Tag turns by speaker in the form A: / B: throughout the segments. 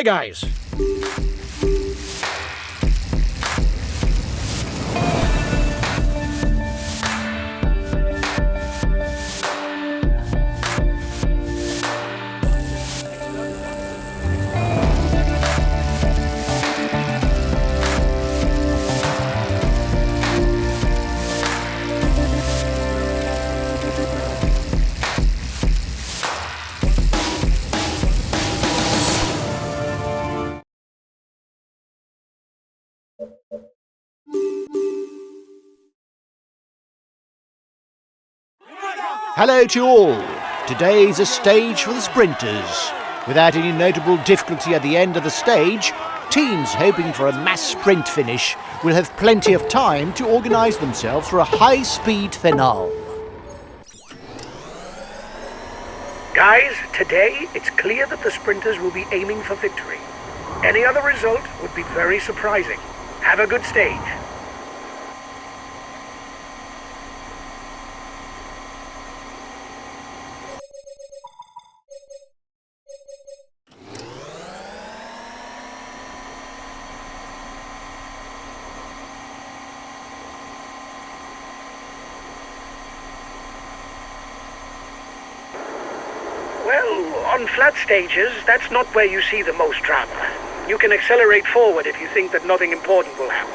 A: Bye, guys.
B: Hello to all. Today's a stage for the sprinters. Without any notable difficulty at the end of the stage, teams hoping for a mass sprint finish will have plenty of time to organise themselves for a high-speed finale.
C: Guys, today it's clear that the sprinters will be aiming for victory. Any other result would be very surprising. Have a good stage. Well, on flat stages, that's not where you see the most drama. You can accelerate forward if you think that nothing important will happen.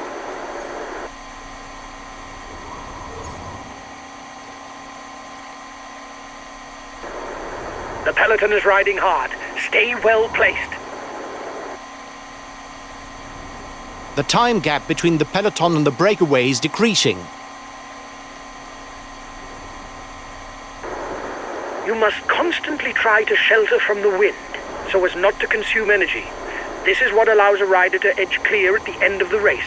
C: The peloton is riding hard. Stay well placed.
B: The time gap between the peloton and the breakaway is decreasing.
C: You must constantly try to shelter from the wind, so as not to consume energy. This is what allows a rider to edge clear at the end of the race.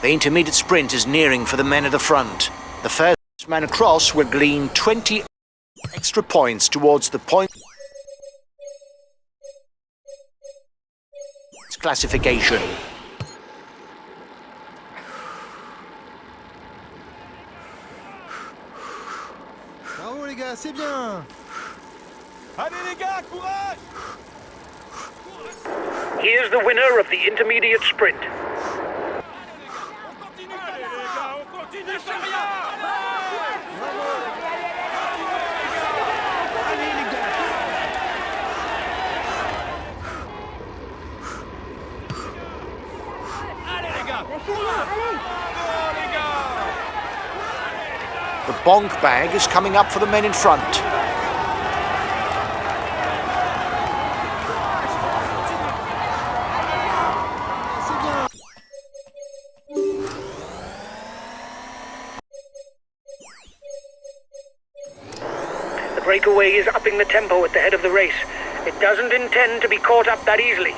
B: The intermediate sprint is nearing for the men at the front. The first man across will glean 20 extra points towards the points classification.
D: Bravo les gars, c'est bien.
E: Allez les gars, courage!
C: Here's the winner of the intermediate sprint.
E: Allez les gars, on continue, c'est rien! Allez les gars! Bravo les gars!
B: The bonk bag is coming up for the men in front.
C: The breakaway is upping the tempo at the head of the race. It doesn't intend to be caught up that easily.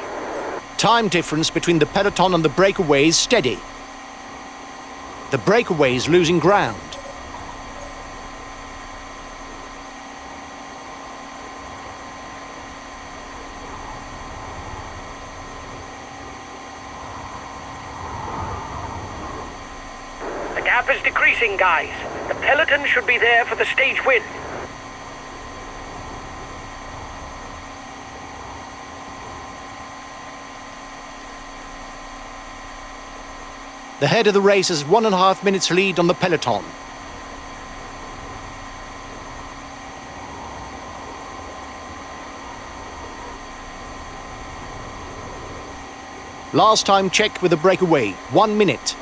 B: Time difference between the peloton and the breakaway is steady. The breakaway is losing ground.
C: The gap is decreasing, guys. The peloton should be there for the stage win.
B: The head of the race has 1.5 minutes lead on the peloton. Last time check with the breakaway, 1 minute.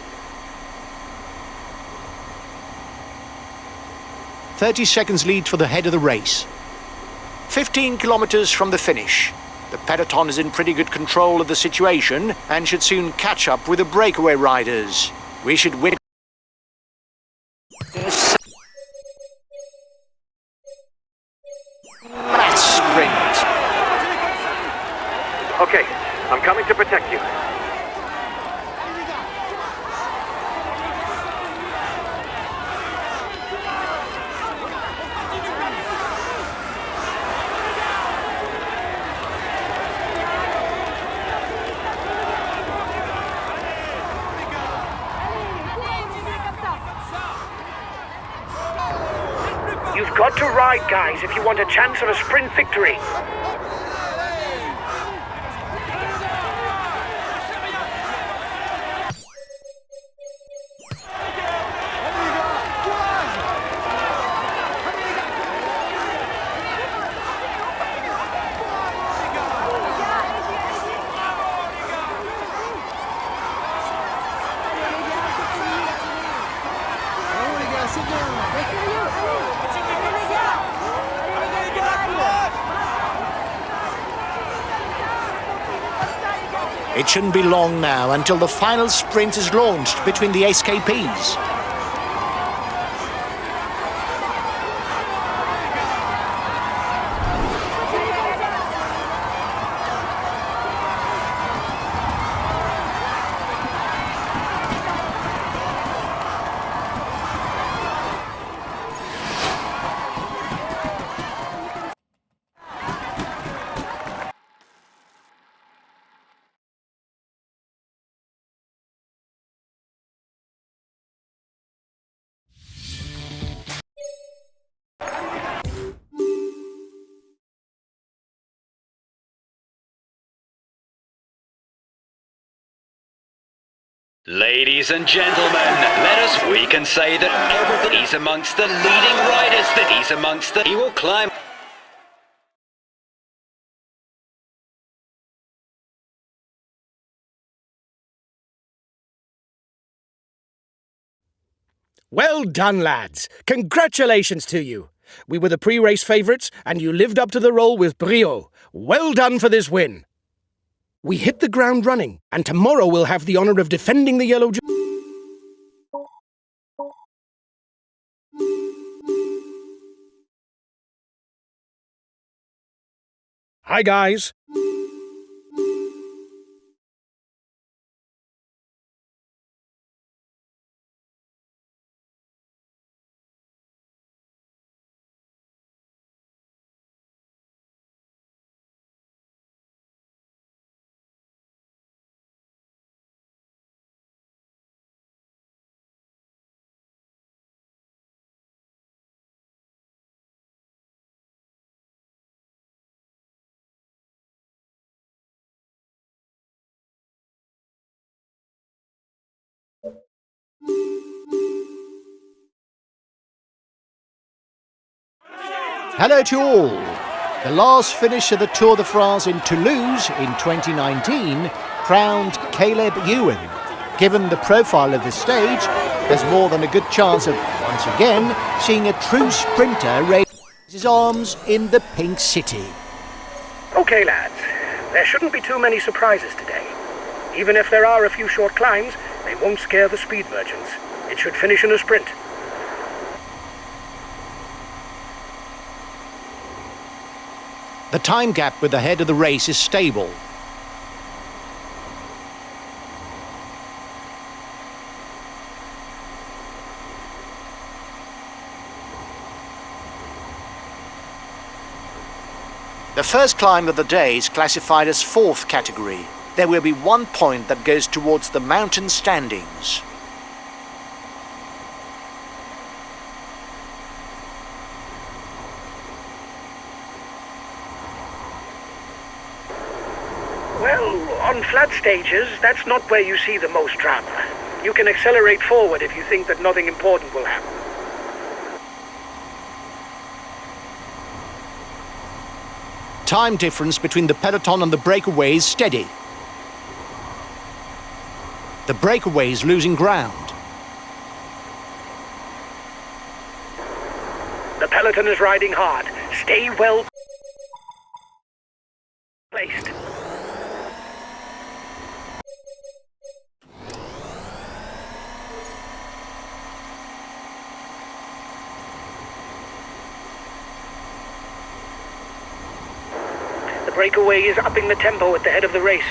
B: 30 seconds lead for the head of the race. 15 kilometers from the finish. The peloton is in pretty good control of the situation and should soon catch up with the breakaway riders. We should win. Mass sprint.
C: Okay, I'm coming to protect you. You've got to ride, guys, if you want a chance of a sprint victory.
D: Bravo les gars, c'est bien.
B: It shouldn't be long now until the final sprint is launched between the SKPs.
A: Ladies and gentlemen, we can say that everything he's amongst the leading riders, that he's amongst the... He will climb...
F: Well done, lads. Congratulations to you. We were the pre-race favourites, and you lived up to the role with brio. Well done for this win. We hit the ground running, and tomorrow we'll have the honour of defending the yellow... Hi, guys.
B: Hello to all. The last finish of the Tour de France in Toulouse in 2019 crowned Caleb Ewan. Given the profile of this stage, there's more than a good chance of, once again, seeing a true sprinter raise his arms in the Pink City.
C: Okay, lads, there shouldn't be too many surprises today. Even if there are a few short climbs, they won't scare the speed merchants. It should finish in a sprint.
B: The time gap with the head of the race is stable. The first climb of the day is classified as 4th category. There will be 1 point that goes towards the mountain standings.
C: Well, on flat stages, that's not where you see the most drama. You can accelerate forward if you think that nothing important will happen.
B: Time difference between the peloton and the breakaway is steady. The breakaway is losing ground.
C: The peloton is riding hard. Stay well placed. The breakaway is upping the tempo at the head of the race.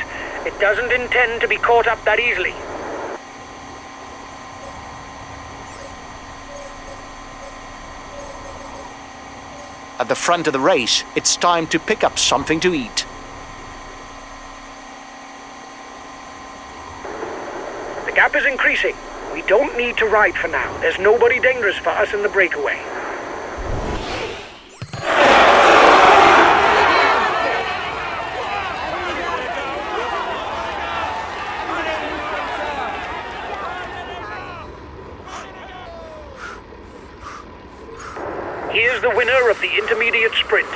C: It doesn't intend to be caught up that easily.
B: At the front of the race, it's time to pick up something to eat.
C: The gap is increasing. We don't need to ride for now. There's nobody dangerous for us in the breakaway. Here's the winner of the intermediate sprint.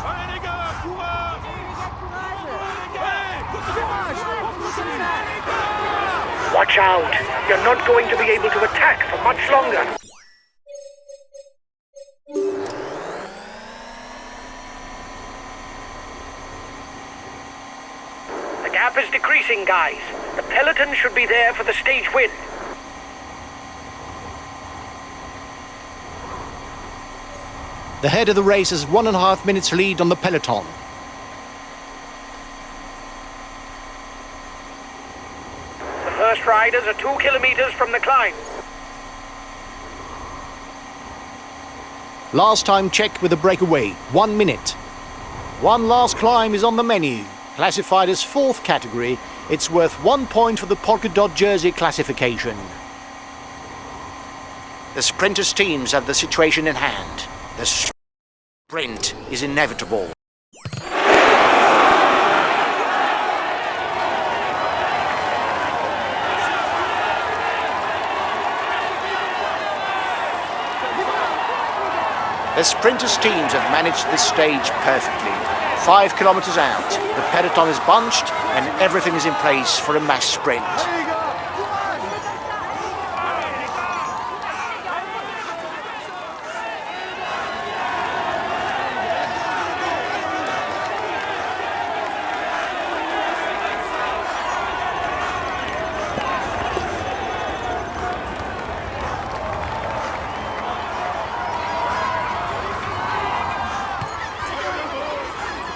E: Allez les gars, courage! Allez, continuez!
C: Watch out! You're not going to be able to attack for much longer. The gap is decreasing, guys. The peloton should be there for the stage win.
B: The head of the race has 1.5 minutes lead on the peloton.
C: The first riders are 2 kilometers from the climb.
B: Last time checked with a breakaway, 1 minute. One last climb is on the menu. Classified as 4th category, it's worth 1 point for the polka dot jersey classification. The sprinters' teams have the situation in hand. The sprint is inevitable. The sprinters' teams have managed this stage perfectly. 5 kilometers out, the peloton is bunched and everything is in place for a mass sprint.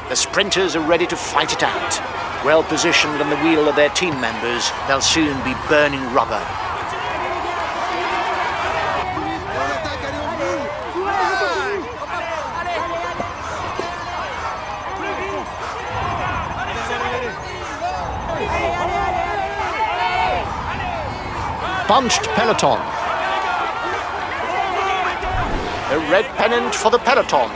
B: The sprinters are ready to fight it out. Well positioned on the wheel of their team members, they'll soon be burning rubber.
D: On attaque, allez, on joue.
B: Bunched peloton. The red pennant for the peloton.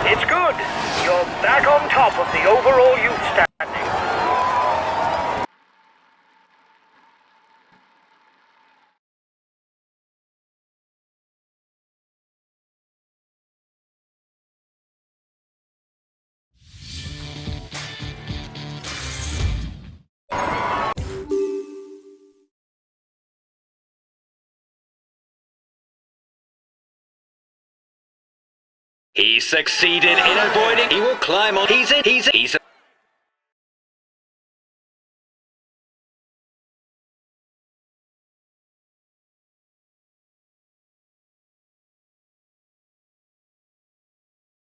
C: It's good. You're back on top of the overall youth standing.
A: He succeeded in avoiding. He will climb on. He's a.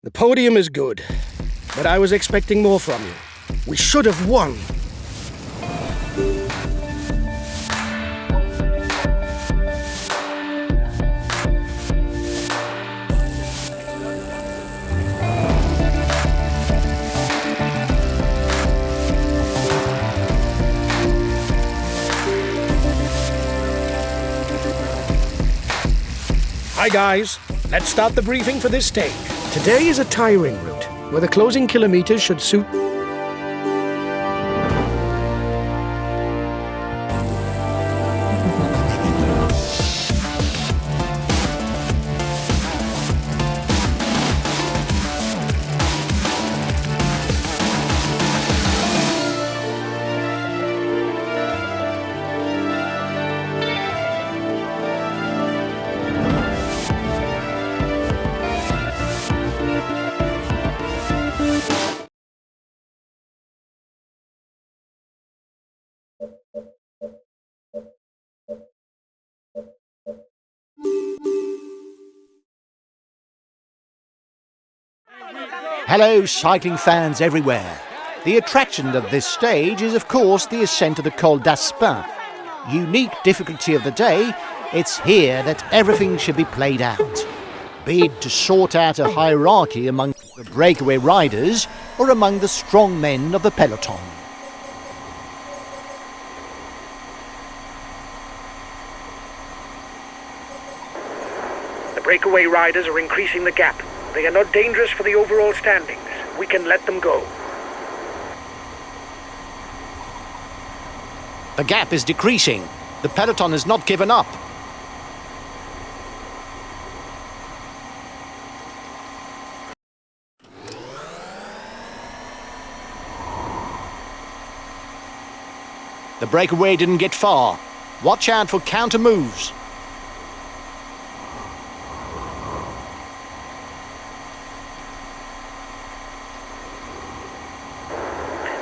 F: The podium is good, but I was expecting more from you. We should have won. Hi guys, let's start the briefing for this stage. Today is a tiring route, where the closing kilometers should suit...
B: Hello, cycling fans everywhere. The attraction of this stage is, of course, the ascent of the Col d'Aspin. Unique difficulty of the day, it's here that everything should be played out. Be it to sort out a hierarchy among the breakaway riders or among the strong men of the peloton.
C: The breakaway riders are increasing the gap. They are not dangerous for the overall standings. We can let them go.
B: The gap is decreasing. The peloton has not given up. The breakaway didn't get far. Watch out for counter moves.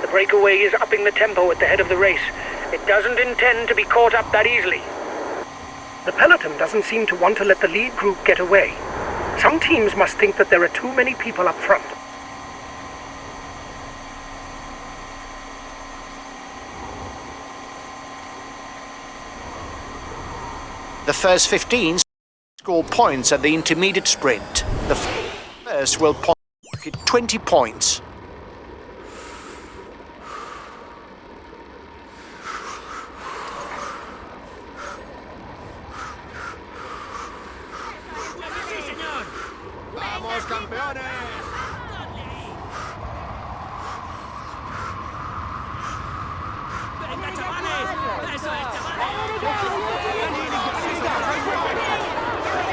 C: The breakaway is upping the tempo at the head of the race. It doesn't intend to be caught up that easily. The peloton doesn't seem to want to let the lead group get away. Some teams must think that there are too many people up front.
B: The first 15 score points at the intermediate sprint. The first will pocket 20 points.
D: ¡Vamos, campeones!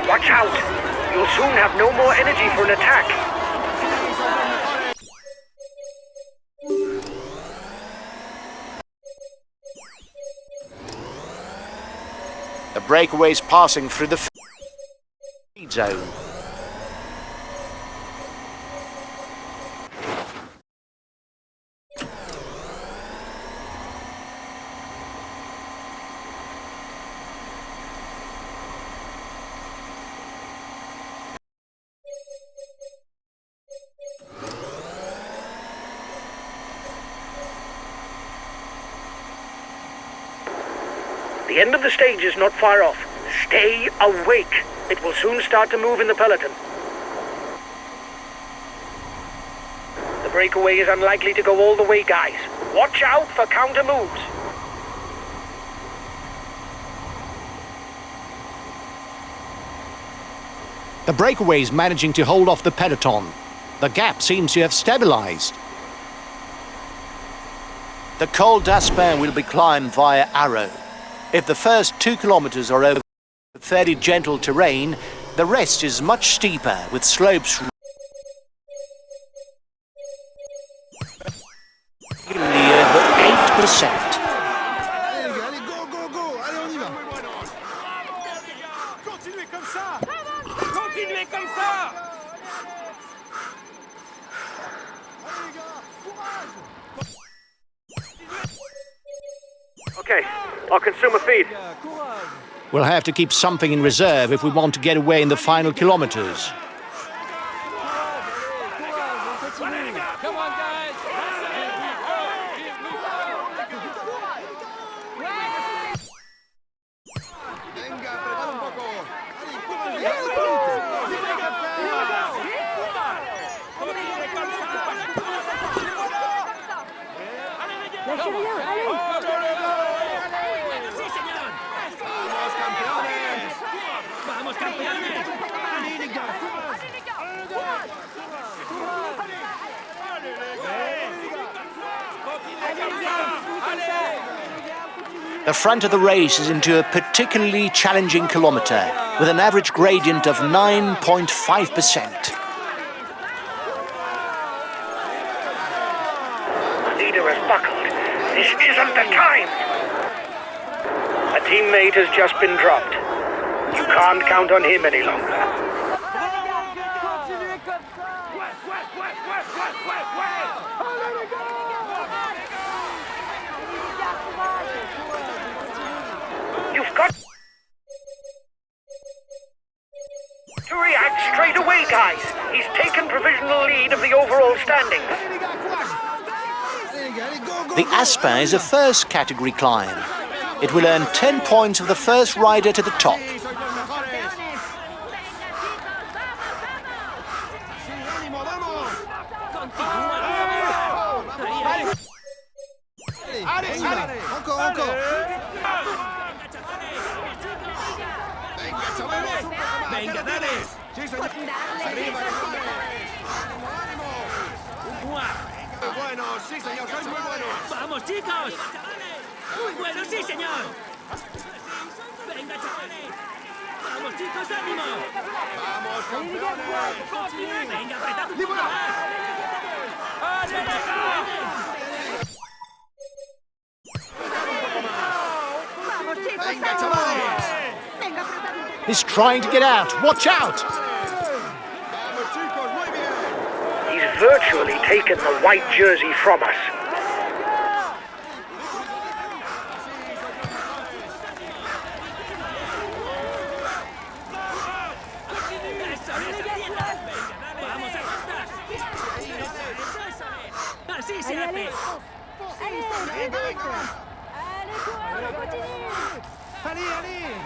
C: Watch out! You'll soon have no more energy for an attack.
B: The breakaway is passing through the feed zone.
C: The end of the stage is not far off. Stay awake. It will soon start to move in the peloton. The breakaway is unlikely to go all the way, guys. Watch out for counter moves.
B: The breakaway is managing to hold off the peloton. The gap seems to have stabilized. The Col d'Aspin will be climbed via Arrow. If the first 2 kilometers are over fairly gentle terrain, the rest is much steeper with slopes regularly over 8%.
D: Allez, allez, go, go, go! Allez, on y va!
E: Continuez comme ça! Continuez comme ça!
D: Allez, les gars, courage!
C: Okay, I'll consume a feed.
B: We'll have to keep something in reserve if we want to get away in the final kilometers.
E: Come on, guys!
D: Venga, prepara un poco! Allez, courage! ¡Vamos, campeones!
E: ¡Vamos, campeones!
D: Allez, les gars, courage!
B: The front of the race is into a particularly challenging kilometer with an average gradient of 9.5%.
C: Leader has buckled. This isn't the time. A teammate has just been dropped. You can't count on him any longer. You've got to react straight away, guys. He's taken provisional lead of the overall standings.
D: Allez, les gars, courage! Allez, les gars, allez, go, go,
B: The
D: go!
B: Aspin is a first category climb. It will earn 10 points of the first rider to the top.
D: Sí, sois los mejores! ¡Sí, ánimo, vamos! Allez, allez, encore, encore! Venga, chavales!
E: Venga, dale.
D: Sí, señor. Arriba, mejores. Ánimo, ánimo. Muy bueno, sí, señor, sois muy buenos.
E: ¡Vamos, chicos! ¡Muy bueno, sí, señor! ¡Venga, chavales! ¡Vamos, chicos, ánimo!
D: Vamos, campeones.
E: ¡Venga, apretad un poco más!
D: Venga, chavales.
B: He's trying to get out. Watch out!
D: Vamos, chicos, muy bien.
C: He's virtually taken the white jersey from us.
E: ¡Vamos, aguantas! ¡Así se hace!
D: Venga, venga.
G: Allez, allez.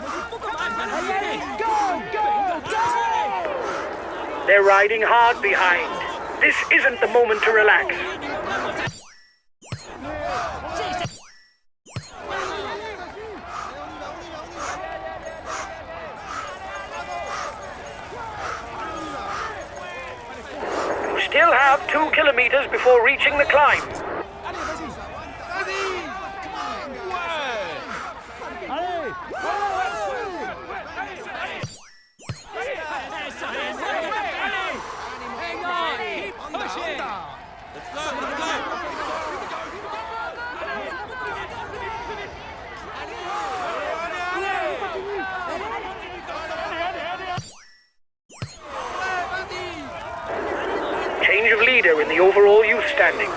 E: ¡Un poco más, valiente!
C: They're riding hard behind. This isn't the moment to relax. You still have 2 kilometers before reaching the climb. Change of leader in the overall youth standings.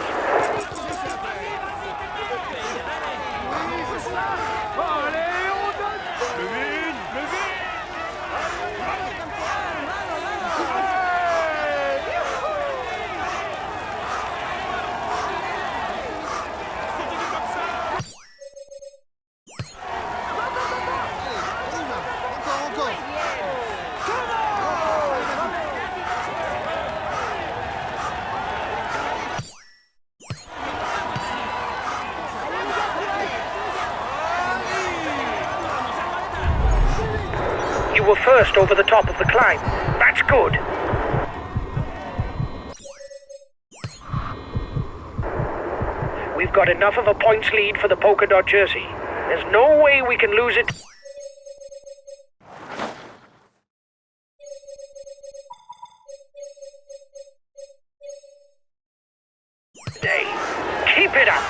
D: Encore.
C: You were first over the top of the climb. That's good. We've got enough of a points lead for the polka dot jersey. There's no way we can lose it. Today. Keep it up.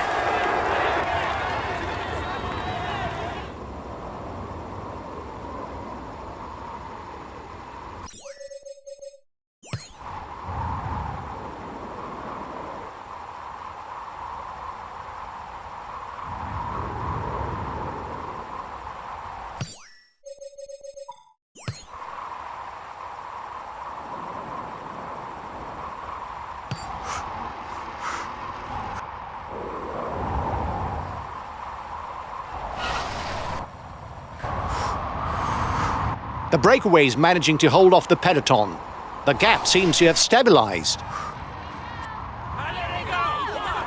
B: The breakaway's managing to hold off the peloton. The gap seems to have stabilised.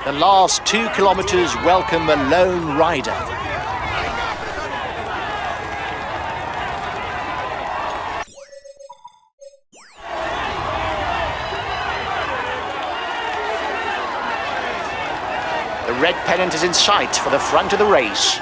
B: The last 2 kilometres welcome a lone rider. The red pennant is in sight for the front of the race.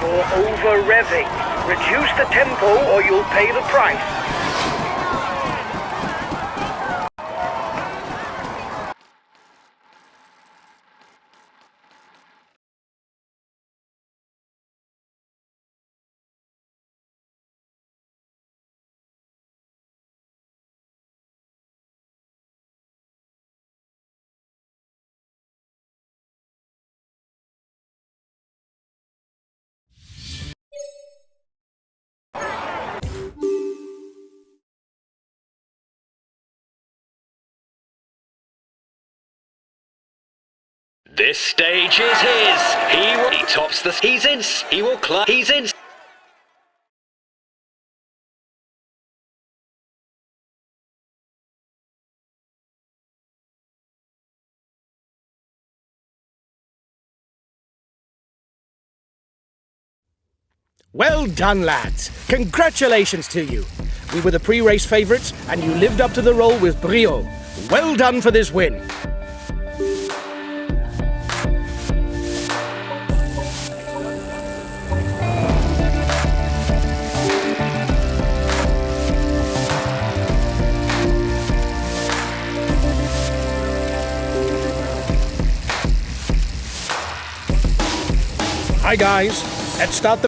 C: You're over-revving. Reduce the tempo or you'll pay the price.
A: This stage is his. He tops the... He's in. He will climb. He's in.
F: Well done, lads. Congratulations to you. We were the pre-race favourites, and you lived up to the role with brio. Well done for this win. Hi, guys. Let's start the